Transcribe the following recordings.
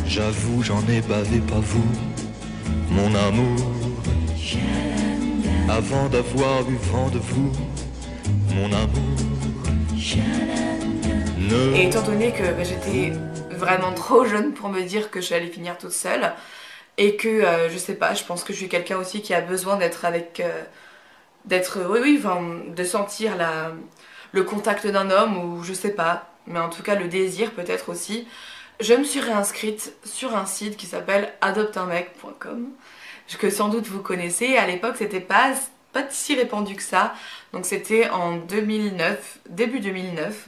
J'avoue, j'en ai bavé, pas vous, mon amour. Avant d'avoir eu vent de vous, mon amour. Et étant donné que j'étais vraiment trop jeune pour me dire que j'allais finir toute seule, et que je sais pas, je pense que je suis quelqu'un aussi qui a besoin d'être avec, de sentir le contact d'un homme, ou je sais pas, mais en tout cas le désir peut-être aussi. Je me suis réinscrite sur un site qui s'appelle adopteunmec.com, que sans doute vous connaissez. À l'époque c'était pas si répandu que ça, donc c'était en 2009, début 2009.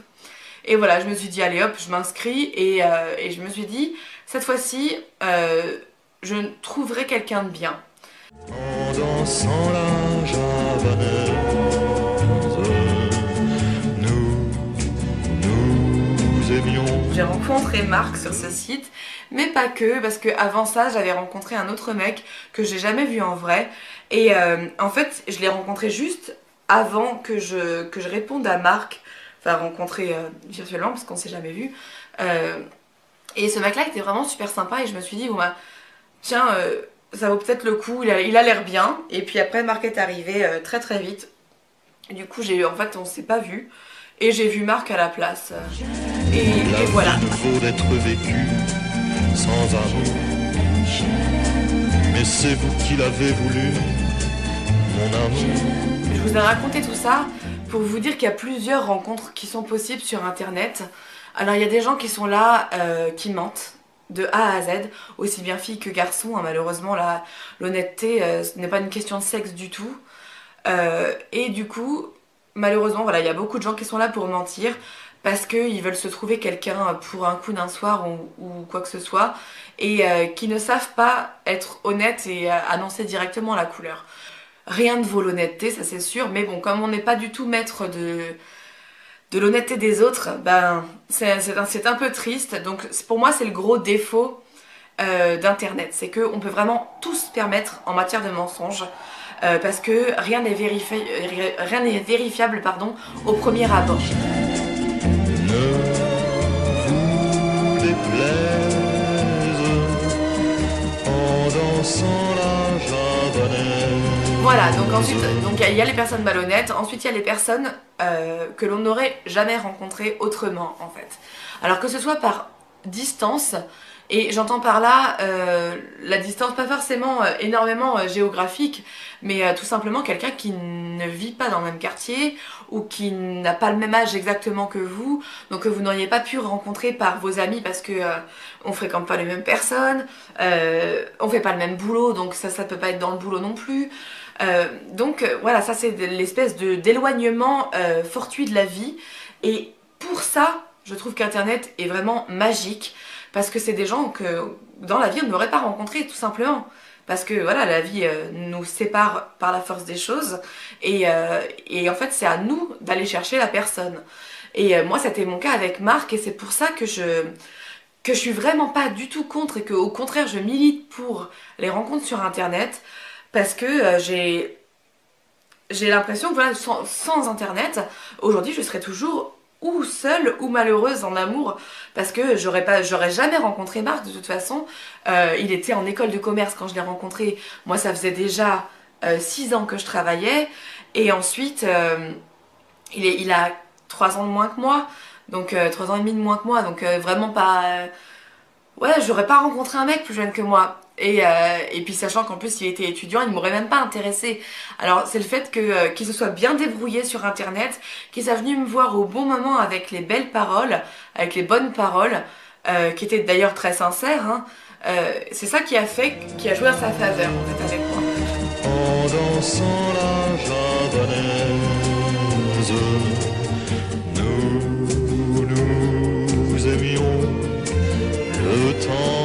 Et voilà, je me suis dit allez hop, je m'inscris, et je me suis dit cette fois-ci je trouverai quelqu'un de bien. En dansant la javanaise, nous aimions. J'ai rencontré Marc sur ce site, mais pas que, parce que avant ça j'avais rencontré un autre mec que j'ai jamais vu en vrai. Et en fait je l'ai rencontré juste avant que je réponde à Marc, enfin rencontré virtuellement parce qu'on s'est jamais vu. Et ce mec là était vraiment super sympa, et je me suis dit bon bah tiens, ça vaut peut-être le coup, il a l'air bien. Et puis après Marc est arrivé très très vite. Du coup en fait on s'est pas vu, et j'ai vu Marc à la place. Et voilà. La vie ne vaut d'être vécue sans amour. Mais c'est vous qui l'avez voulu, mon amour. Je vous ai raconté tout ça pour vous dire qu'il y a plusieurs rencontres qui sont possibles sur internet. Alors il y a des gens qui sont là, qui mentent de A à Z, aussi bien filles que garçons, hein. Malheureusement l'honnêteté ce n'est pas une question de sexe du tout. Et du coup malheureusement voilà, il y a beaucoup de gens qui sont là pour mentir, parce qu'ils veulent se trouver quelqu'un pour un coup d'un soir ou quoi que ce soit, et qui ne savent pas être honnêtes et annoncer directement la couleur. Rien ne vaut l'honnêteté, ça c'est sûr, mais bon, comme on n'est pas du tout maître de l'honnêteté des autres, ben c'est un peu triste. Donc pour moi c'est le gros défaut d'internet, c'est qu'on peut vraiment tout se permettre en matière de mensonges, parce que rien n'est vérifiable pardon, au premier abord. Ne vous déplaise en dansant la javanaise. Voilà, donc ensuite il y a les personnes malhonnêtes, ensuite il y a les personnes que l'on n'aurait jamais rencontrées autrement en fait. Alors que ce soit par distance, et j'entends par là la distance pas forcément énormément géographique, mais tout simplement quelqu'un qui ne vit pas dans le même quartier, ou qui n'a pas le même âge exactement que vous, donc que vous n'auriez pas pu rencontrer par vos amis parce que on fréquente pas les mêmes personnes, on fait pas le même boulot, donc ça peut pas être dans le boulot non plus. Donc voilà, ça c'est l'espèce d'éloignement fortuit de la vie, et pour ça je trouve qu'internet est vraiment magique, parce que c'est des gens que dans la vie on n'aurait pas rencontrés tout simplement, parce que voilà, la vie nous sépare par la force des choses, et en fait c'est à nous d'aller chercher la personne. Et moi c'était mon cas avec Marc, et c'est pour ça que je suis vraiment pas du tout contre, et que au contraire je milite pour les rencontres sur internet, parce que j'ai l'impression que voilà, sans internet, aujourd'hui je serais toujours ou seule ou malheureuse en amour, parce que j'aurais jamais rencontré Marc de toute façon. Il était en école de commerce quand je l'ai rencontré, moi ça faisait déjà 6 ans que je travaillais, et ensuite il a 3 ans de moins que moi, donc 3 ans et demi de moins que moi, donc vraiment pas... ouais, j'aurais pas rencontré un mec plus jeune que moi. Et puis sachant qu'en plus il était étudiant, il m'aurait même pas intéressé. Alors c'est le fait qu'il se soit bien débrouillé sur internet, qu'il soit venu me voir au bon moment avec les belles paroles, avec les bonnes paroles, qui étaient d'ailleurs très sincères, hein. C'est ça qui a joué à sa faveur en fait avec moi. En dansant la javanaise, nous aimions le temps.